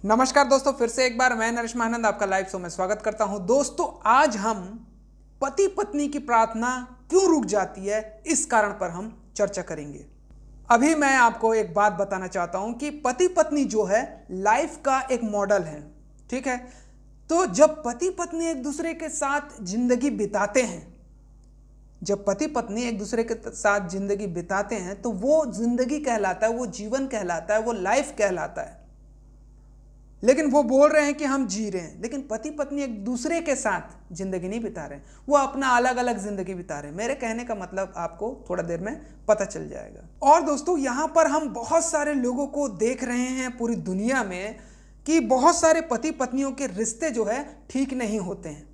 नमस्कार दोस्तों, फिर से एक बार मैं नरेश महानंद आपका लाइव शो में स्वागत करता हूं। दोस्तों, आज हम पति पत्नी की प्रार्थना क्यों रुक जाती है इस कारण पर हम चर्चा करेंगे। अभी मैं आपको एक बात बताना चाहता हूं कि पति पत्नी जो है लाइफ का एक मॉडल है, ठीक है। तो जब पति पत्नी एक दूसरे के साथ जिंदगी बिताते हैं, जब पति पत्नी एक दूसरे के साथ जिंदगी बिताते हैं तो वो जिंदगी कहलाता है, वो जीवन कहलाता है, वो लाइफ कहलाता है। लेकिन वो बोल रहे हैं कि हम जी रहे हैं, लेकिन पति पत्नी एक दूसरे के साथ जिंदगी नहीं बिता रहे, वो अपना अलग अलग जिंदगी बिता रहे हैं। मेरे कहने का मतलब आपको थोड़ा देर में पता चल जाएगा। और दोस्तों, यहाँ पर हम बहुत सारे लोगों को देख रहे हैं पूरी दुनिया में कि बहुत सारे पति पत्नियों के रिश्ते जो है ठीक नहीं होते हैं।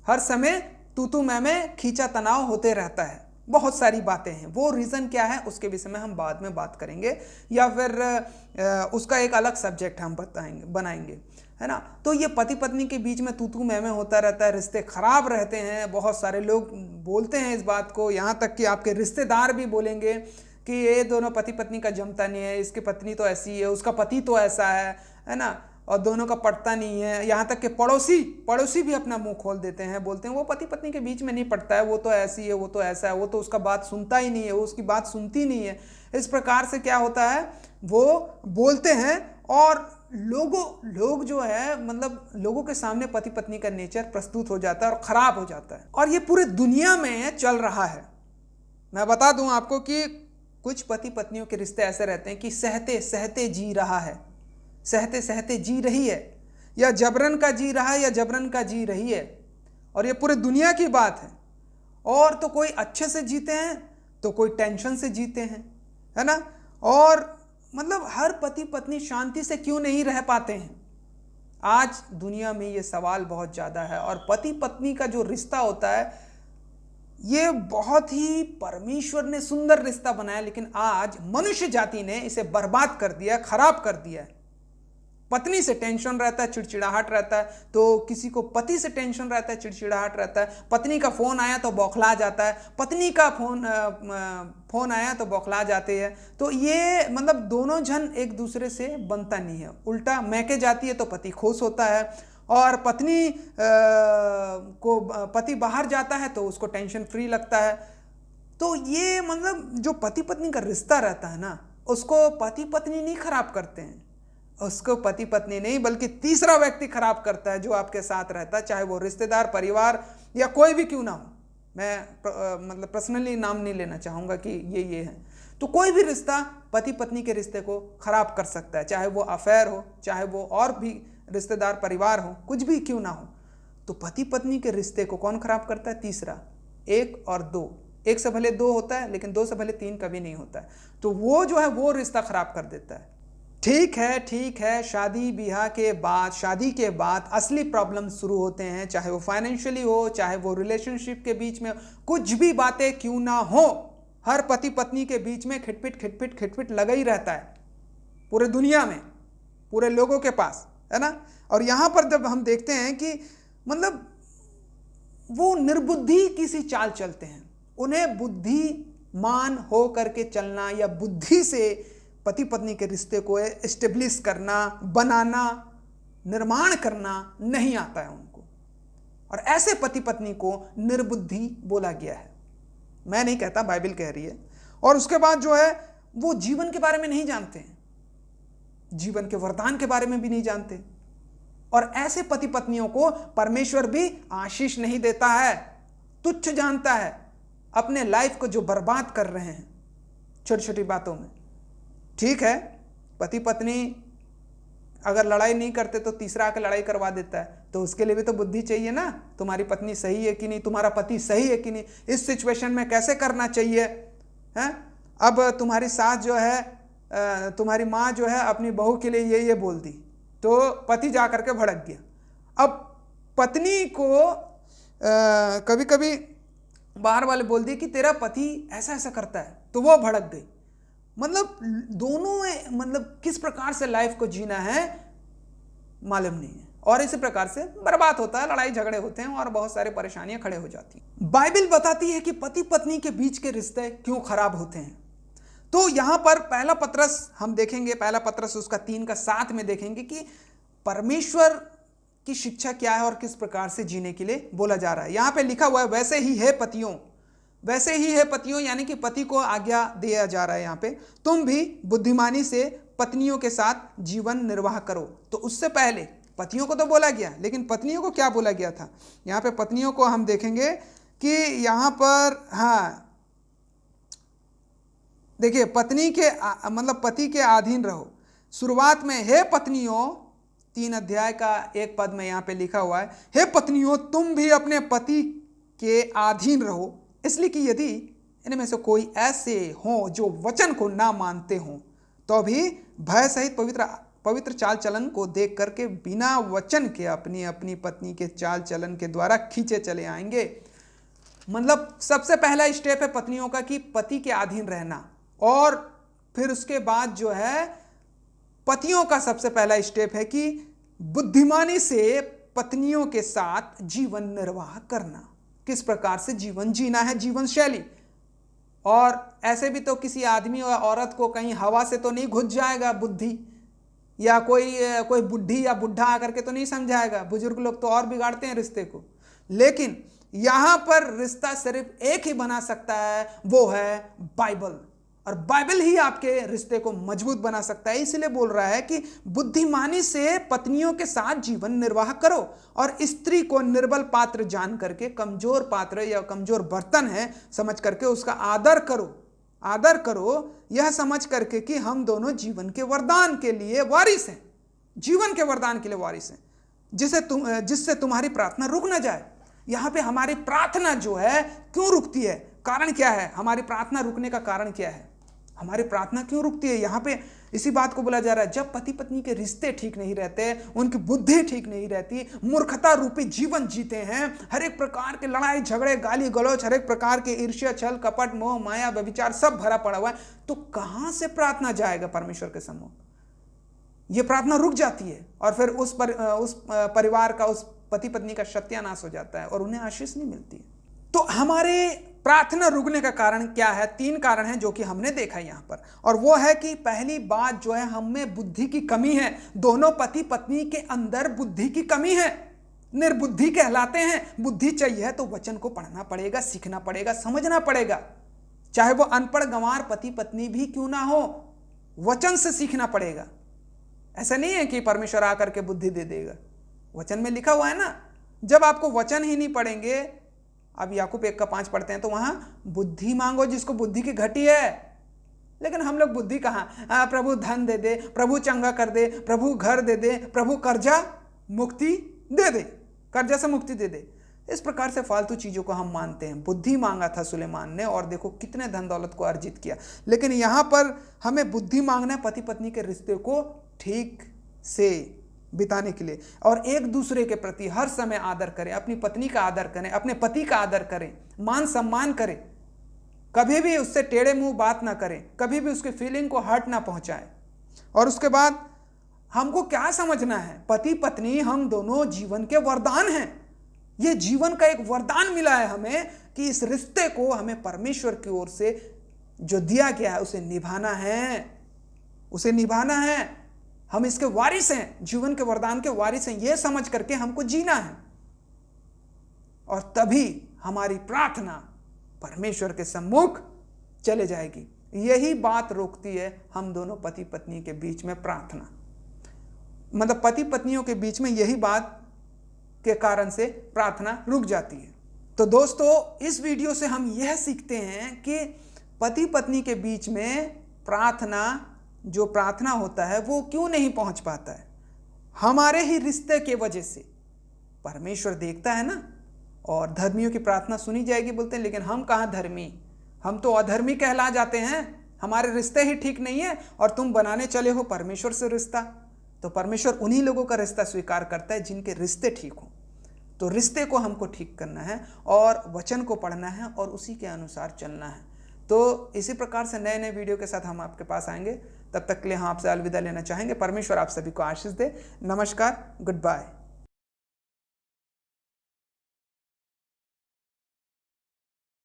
हर समय तू मैं खींचा तनाव होते रहता है। बहुत सारी बातें हैं, वो रीज़न क्या है उसके विषय में हम बाद में बात करेंगे, या फिर उसका एक अलग सब्जेक्ट हम बनाएंगे, है ना। तो ये पति पत्नी के बीच में तू मैं होता रहता है, रिश्ते खराब रहते हैं। बहुत सारे लोग बोलते हैं इस बात को, यहाँ तक कि आपके रिश्तेदार भी बोलेंगे कि ये दोनों पति पत्नी का जमता नहीं है, इसकी पत्नी तो ऐसी है, उसका पति तो ऐसा है ना, और दोनों का पड़ता नहीं है। यहाँ तक कि पड़ोसी भी अपना मुंह खोल देते हैं, बोलते हैं वो पति पत्नी के बीच में नहीं पड़ता है, वो तो ऐसी है, वो तो ऐसा है, वो तो उसका बात सुनता ही नहीं है, वो उसकी बात सुनती नहीं है। इस प्रकार से क्या होता है, वो बोलते हैं और लोग जो है, मतलब लोगों के सामने पति पत्नी का नेचर प्रस्तुत हो जाता है और ख़राब हो जाता है। और ये पूरे दुनिया में चल रहा है। मैं बता दूं आपको कि कुछ पति पत्नियों के रिश्ते ऐसे रहते हैं कि सहते सहते जी रहा है, सहते सहते जी रही है, या जबरन का जी रहा है, या जबरन का जी रही है। और ये पूरे दुनिया की बात है। और तो कोई अच्छे से जीते हैं तो कोई टेंशन से जीते हैं, है ना। और मतलब हर पति पत्नी शांति से क्यों नहीं रह पाते हैं, आज दुनिया में ये सवाल बहुत ज़्यादा है। और पति पत्नी का जो रिश्ता होता है, ये बहुत ही परमेश्वर ने सुंदर रिश्ता बनाया, लेकिन आज मनुष्य जाति ने इसे बर्बाद कर दिया, खराब कर दिया है। पत्नी से टेंशन रहता है, चिड़चिड़ाहट रहता है, तो किसी को पति से टेंशन रहता है, चिड़चिड़ाहट रहता है। पत्नी का फोन आया तो बौखला जाता है, पत्नी का फोन आया तो बौखला जाते हैं। तो ये मतलब दोनों जन एक दूसरे से बनता नहीं है। उल्टा मैके जाती है तो पति खुश होता है, और पत्नी को पति बाहर जाता है तो उसको टेंशन फ्री लगता है। तो ये मतलब जो पति पत्नी का रिश्ता रहता है ना, उसको पति पत्नी नहीं खराब करते हैं, उसको पति पत्नी नहीं बल्कि तीसरा व्यक्ति खराब करता है जो आपके साथ रहता है, चाहे वो रिश्तेदार, परिवार या कोई भी क्यों ना हो। मैं मतलब पर्सनली नाम नहीं लेना चाहूँगा कि ये है। तो कोई भी रिश्ता पति पत्नी के रिश्ते को खराब कर सकता है, चाहे वो अफेयर हो, चाहे वो और भी रिश्तेदार परिवार हो, कुछ भी क्यों ना हो। तो पति पत्नी के रिश्ते को कौन खराब करता है? तीसरा। एक और दो, एक से भले दो होता है लेकिन दो से भले तीन कभी नहीं होता है। तो वो जो है वो रिश्ता खराब कर देता है। ठीक है, शादी के बाद असली प्रॉब्लम शुरू होते हैं, चाहे वो फाइनेंशियली हो, चाहे वो रिलेशनशिप के बीच में कुछ भी बातें क्यों ना हो। हर पति पत्नी के बीच में खिटपिट लगा ही रहता है, पूरे दुनिया में, पूरे लोगों के पास, है ना। और यहाँ पर जब हम देखते हैं कि मतलब वो निर्बुद्धि किसी चाल चलते हैं, उन्हें बुद्धिमान हो करके चलना या बुद्धि से पति पत्नी के रिश्ते को एस्टेब्लिश करना, बनाना, निर्माण करना नहीं आता है उनको। और ऐसे पति पत्नी को निर्बुद्धि बोला गया है। मैं नहीं कहता, बाइबल कह रही है। और उसके बाद जो है वो जीवन के बारे में नहीं जानते हैं, जीवन के वरदान के बारे में भी नहीं जानते। और ऐसे पति पत्नियों को परमेश्वर भी आशीष नहीं देता है, तुच्छ जानता है। अपने लाइफ को जो बर्बाद कर रहे हैं छोटी छोटी बातों में। ठीक है, पति पत्नी अगर लड़ाई नहीं करते तो तीसरा आकर लड़ाई करवा देता है, तो उसके लिए भी तो बुद्धि चाहिए ना। तुम्हारी पत्नी सही है कि नहीं, तुम्हारा पति सही है कि नहीं, इस सिचुएशन में कैसे करना चाहिए, हैं। अब तुम्हारी सास जो है, तुम्हारी माँ जो है अपनी बहू के लिए ये बोल दी, तो पति जा करके भड़क गया। अब पत्नी को कभी कभी बाहर वाले बोल दिए कि तेरा पति ऐसा ऐसा करता है, तो वो भड़क गई। मतलब दोनों मतलब किस प्रकार से लाइफ को जीना है मालूम नहीं है, और इसी प्रकार से बर्बाद होता है, लड़ाई झगड़े होते हैं और बहुत सारी परेशानियां खड़े हो जाती हैं। बाइबल बताती है कि पति पत्नी के बीच के रिश्ते क्यों खराब होते हैं। तो यहां पर पहला पत्रस हम देखेंगे, पहला पत्रस उसका 3 का 7 में देखेंगे कि परमेश्वर की शिक्षा क्या है और किस प्रकार से जीने के लिए बोला जा रहा है। यहां पे लिखा हुआ है वैसे ही है पतियों, वैसे ही है पतियों, यानी कि पति को आज्ञा दिया जा रहा है यहां पे, तुम भी बुद्धिमानी से पत्नियों के साथ जीवन निर्वाह करो। तो उससे पहले पतियों को तो बोला गया, लेकिन पत्नियों को क्या बोला गया था। यहाँ पे पत्नियों को हम देखेंगे कि यहाँ पर, हाँ देखिए, पत्नी के मतलब पति के अधीन रहो। शुरुआत में हे पत्नियों, 3 अध्याय का 1 पद में यहाँ पे लिखा हुआ है, हे पत्नियों तुम भी अपने पति के अधीन रहो, इसलिए कि यदि इनमें से कोई ऐसे हो जो वचन को ना मानते हो तो भी भय सहित पवित्र चाल चलन को देख करके बिना वचन के अपनी अपनी पत्नी के चाल चलन के द्वारा खींचे चले आएंगे। मतलब सबसे पहला स्टेप है पत्नियों का कि पति के अधीन रहना, और फिर उसके बाद जो है पतियों का सबसे पहला स्टेप है कि बुद्धिमानी से पत्नियों के साथ जीवन निर्वाह करना, किस प्रकार से जीवन जीना है, जीवन शैली। और ऐसे भी तो किसी आदमी और औरत को कहीं हवा से तो नहीं घुस जाएगा बुद्धि, या कोई बुढ़ी या बुढ़ा आकर के तो नहीं समझाएगा। बुजुर्ग लोग तो और बिगाड़ते हैं रिश्ते को, लेकिन यहां पर रिश्ता सिर्फ एक ही बना सकता है, वो है बाइबल, और बाइबल ही आपके रिश्ते को मजबूत बना सकता है। इसलिए बोल रहा है कि बुद्धिमानी से पत्नियों के साथ जीवन निर्वाह करो, और स्त्री को निर्बल पात्र जान करके, कमजोर पात्र या कमजोर बर्तन है समझ करके उसका आदर करो, आदर करो, यह समझ करके कि हम दोनों जीवन के वरदान के लिए वारिस हैं, जीवन के वरदान के लिए वारिस हैं, जिससे तुम्हारी प्रार्थना रुक ना जाए। यहां पे हमारी प्रार्थना जो है क्यों रुकती है, कारण क्या है, हमारी प्रार्थना रुकने का कारण क्या है, हमारी प्रार्थना क्यों रुकती है। यहाँ पे इसी बात को बोला जा रहा है, जब पति पत्नी के रिश्ते ठीक नहीं रहते, उनकी बुद्धि ठीक नहीं रहती, मूर्खता रूपी जीवन जीते हैं, हर एक प्रकार के लड़ाई झगड़े गाली गलौज, हर एक प्रकार के ईर्ष्या छल कपट मोह माया व्यभिचार सब भरा पड़ा हुआ है, तो कहां से प्रार्थना जाएगा परमेश्वर के सम्मुख। ये प्रार्थना रुक जाती है, और फिर उस परिवार का, उस पति पत्नी का सत्यानाश हो जाता है और उन्हें आशीष नहीं मिलती है। तो हमारे प्रार्थना रुकने का कारण क्या है, 3 कारण हैं जो कि हमने देखा यहां पर, और वो है कि पहली बात जो है, हम में बुद्धि की कमी है। दोनों पति पत्नी के अंदर बुद्धि की कमी है, निर्बुद्धि कहलाते हैं। बुद्धि चाहिए तो वचन को पढ़ना पड़ेगा, सीखना पड़ेगा, समझना पड़ेगा, चाहे वो अनपढ़ गंवार पति पत्नी भी क्यों ना हो, वचन से सीखना पड़ेगा। ऐसा नहीं है कि परमेश्वर आकर के बुद्धि दे देगा, वचन में लिखा हुआ है ना, जब आपको वचन ही नहीं पढ़ेंगे। अब याकूब 1:5 पढ़ते हैं तो वहां बुद्धि मांगो जिसको बुद्धि की घटी है, लेकिन हम लोग बुद्धि कहां, प्रभु धन दे दे, प्रभु चंगा कर दे, प्रभु घर दे दे, प्रभु कर्जा मुक्ति दे दे, कर्जा से मुक्ति दे दे, इस प्रकार से फालतू चीजों को हम मानते हैं। बुद्धि मांगा था सुलेमान ने, और देखो कितने धन दौलत को अर्जित किया। लेकिन यहां पर हमें बुद्धि मांगना है पति पत्नी के रिश्ते को ठीक से बिताने के लिए, और एक दूसरे के प्रति हर समय आदर करें, अपनी पत्नी का आदर करें, अपने पति का आदर करें, मान सम्मान करें, कभी भी उससे टेढ़े मुंह बात ना करें, कभी भी उसके फीलिंग को हर्ट ना पहुंचाएं। और उसके बाद हमको क्या समझना है, पति पत्नी हम दोनों जीवन के वरदान हैं। ये जीवन का एक वरदान मिला है हमें कि इस रिश्ते को हमें परमेश्वर की ओर से जो दिया गया है उसे निभाना है, उसे निभाना है। हम इसके वारिस हैं, जीवन के वरदान के वारिस हैं, यह समझ करके हमको जीना है, और तभी हमारी प्रार्थना परमेश्वर के सम्मुख चले जाएगी। यही बात रोकती है हम दोनों पति पत्नी के बीच में प्रार्थना, मतलब पति पत्नियों के बीच में यही बात के कारण से प्रार्थना रुक जाती है। तो दोस्तों, इस वीडियो से हम यह सीखते हैं कि पति पत्नी के बीच में प्रार्थना, जो प्रार्थना होता है वो क्यों नहीं पहुंच पाता है, हमारे ही रिश्ते के वजह से। परमेश्वर देखता है ना, और धर्मियों की प्रार्थना सुनी जाएगी बोलते हैं, लेकिन हम कहाँ धर्मी, हम तो अधर्मी कहला जाते हैं, हमारे रिश्ते ही ठीक नहीं है, और तुम बनाने चले हो परमेश्वर से रिश्ता। तो परमेश्वर उन्हीं लोगों का रिश्ता स्वीकार करता है जिनके रिश्ते ठीक हो। तो रिश्ते को हमको ठीक करना है, और वचन को पढ़ना है, और उसी के अनुसार चलना है। तो इसी प्रकार से नए नए वीडियो के साथ हम आपके पास आएंगे। तब तक के लिए हम आपसे अलविदा लेना चाहेंगे। परमेश्वर आप सभी को आशीष दे। नमस्कार, गुड बाय।